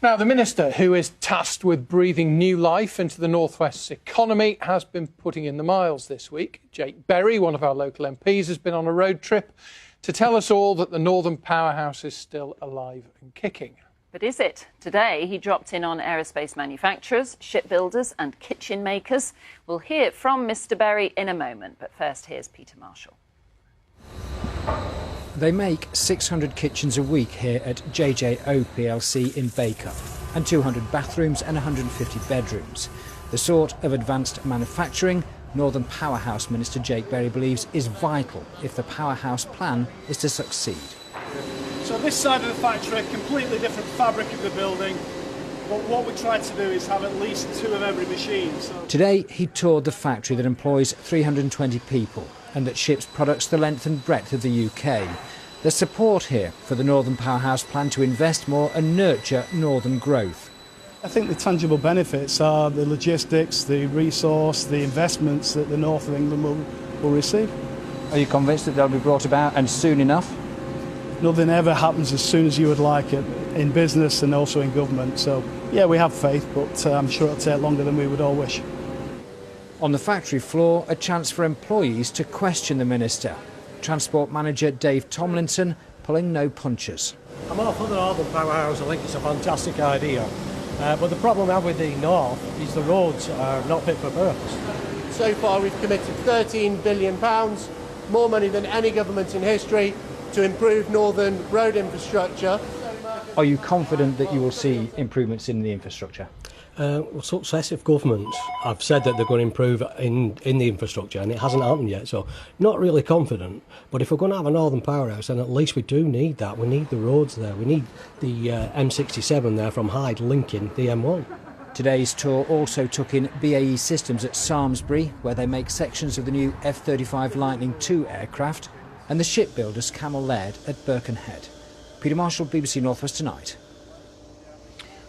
Now, the Minister, who is tasked with breathing new life into the North West's economy, has been putting in the miles this week. Jake Berry, one of our local MPs, has been on a road trip to tell us all that the Northern Powerhouse is still alive and kicking. But is it? Today, he dropped in on aerospace manufacturers, shipbuilders and kitchen makers. We'll hear from Mr Berry in a moment, but first here's Peter Marshall. They make 600 kitchens a week here at JJO plc in Baker, and 200 bathrooms and 150 bedrooms. The sort of advanced manufacturing Northern Powerhouse Minister Jake Berry believes is vital if the Powerhouse plan is to succeed. So this side of the factory, completely different fabric of the building, but what we tried to do is have at least 2 of every machine. Today he toured the factory that employs 320 people and that ships products the length and breadth of the UK. There's support here for the Northern Powerhouse plan to invest more and nurture northern growth. I think the tangible benefits are the logistics, the resource, the investments that the north of England will receive. Are you convinced that they'll be brought about and soon enough? Nothing ever happens as soon as you would like it, in business and also in government. So, yeah, we have faith, but I'm sure it'll take longer than we would all wish. On the factory floor, a chance for employees to question the Minister. Transport manager Dave Tomlinson pulling no punches. I'm all for the Northern Powerhouse. I think it's a fantastic idea. But the problem I have with the North is the roads are not fit for purpose. So far we've committed £13 billion, more money than any government in history, to improve northern road infrastructure. Are you confident that you will see improvements in the infrastructure? Well, successive governments have said that they're going to improve in the infrastructure, and it hasn't happened yet, so not really confident. But if we're going to have a Northern Powerhouse, then at least we do need that. We need the roads there. We need the M67 there from Hyde linking the M1. Today's tour also took in BAE Systems at Samlesbury, where they make sections of the new F-35 Lightning II aircraft, and the shipbuilders Camel Laird at Birkenhead. Peter Marshall, BBC North West Tonight.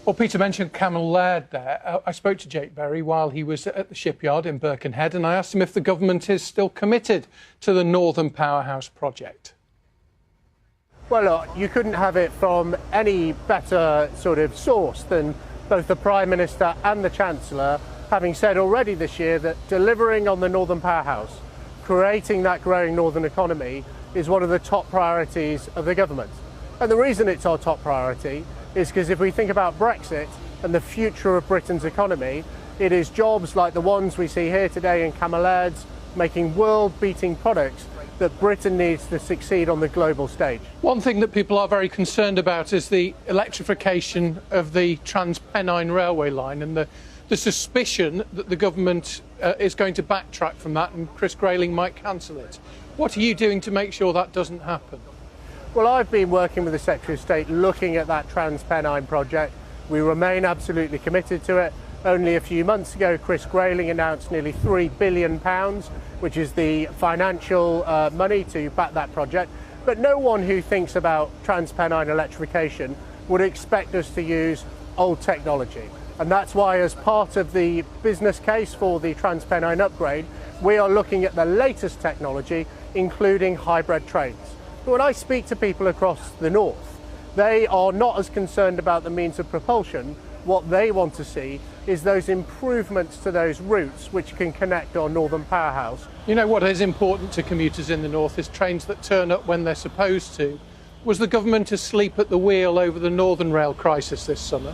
Well, Peter mentioned Camel Laird there. I spoke to Jake Berry while he was at the shipyard in Birkenhead, and I asked him if the government is still committed to the Northern Powerhouse project. Well, look, you couldn't have it from any better sort of source than both the Prime Minister and the Chancellor having said already this year that delivering on the Northern Powerhouse, creating that growing northern economy, is one of the top priorities of the government. And the reason it's our top priority is because if we think about Brexit and the future of Britain's economy, it is jobs like the ones we see here today in Camel Laird's making world-beating products that Britain needs to succeed on the global stage. One thing that people are very concerned about is the electrification of the Trans-Pennine railway line and the suspicion that the government is going to backtrack from that and Chris Grayling might cancel it. What are you doing to make sure that doesn't happen? Well, I've been working with the Secretary of State looking at that Trans-Pennine project. We remain absolutely committed to it. Only a few months ago, Chris Grayling announced nearly £3 billion, which is the financial money to back that project. But no one who thinks about Trans-Pennine electrification would expect us to use old technology. And that's why, as part of the business case for the Trans-Pennine upgrade, we are looking at the latest technology, including hybrid trains. But when I speak to people across the north, they are not as concerned about the means of propulsion. What they want to see is those improvements to those routes which can connect our Northern Powerhouse. You know what is important to commuters in the north is trains that turn up when they're supposed to. Was the government asleep at the wheel over the Northern Rail crisis this summer?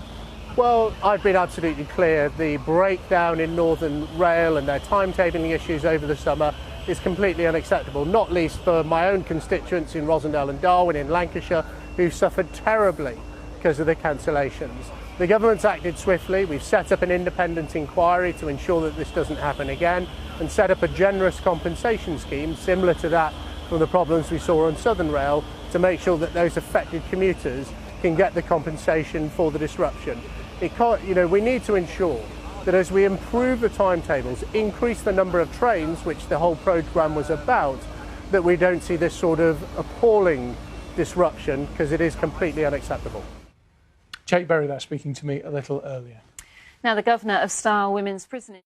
Well, I've been absolutely clear. The breakdown in Northern Rail and their timetabling issues over the summer is completely unacceptable, not least for my own constituents in Rosendale and Darwen in Lancashire, who suffered terribly because of the cancellations. The government's acted swiftly. We've set up an independent inquiry to ensure that this doesn't happen again and set up a generous compensation scheme similar to that from the problems we saw on Southern Rail to make sure that those affected commuters can get the compensation for the disruption. We need to ensure that as we improve the timetables, increase the number of trains, which the whole programme was about, that we don't see this sort of appalling disruption, because it is completely unacceptable. Jake Berry there speaking to me a little earlier. Now, the Governor of Style Women's Prison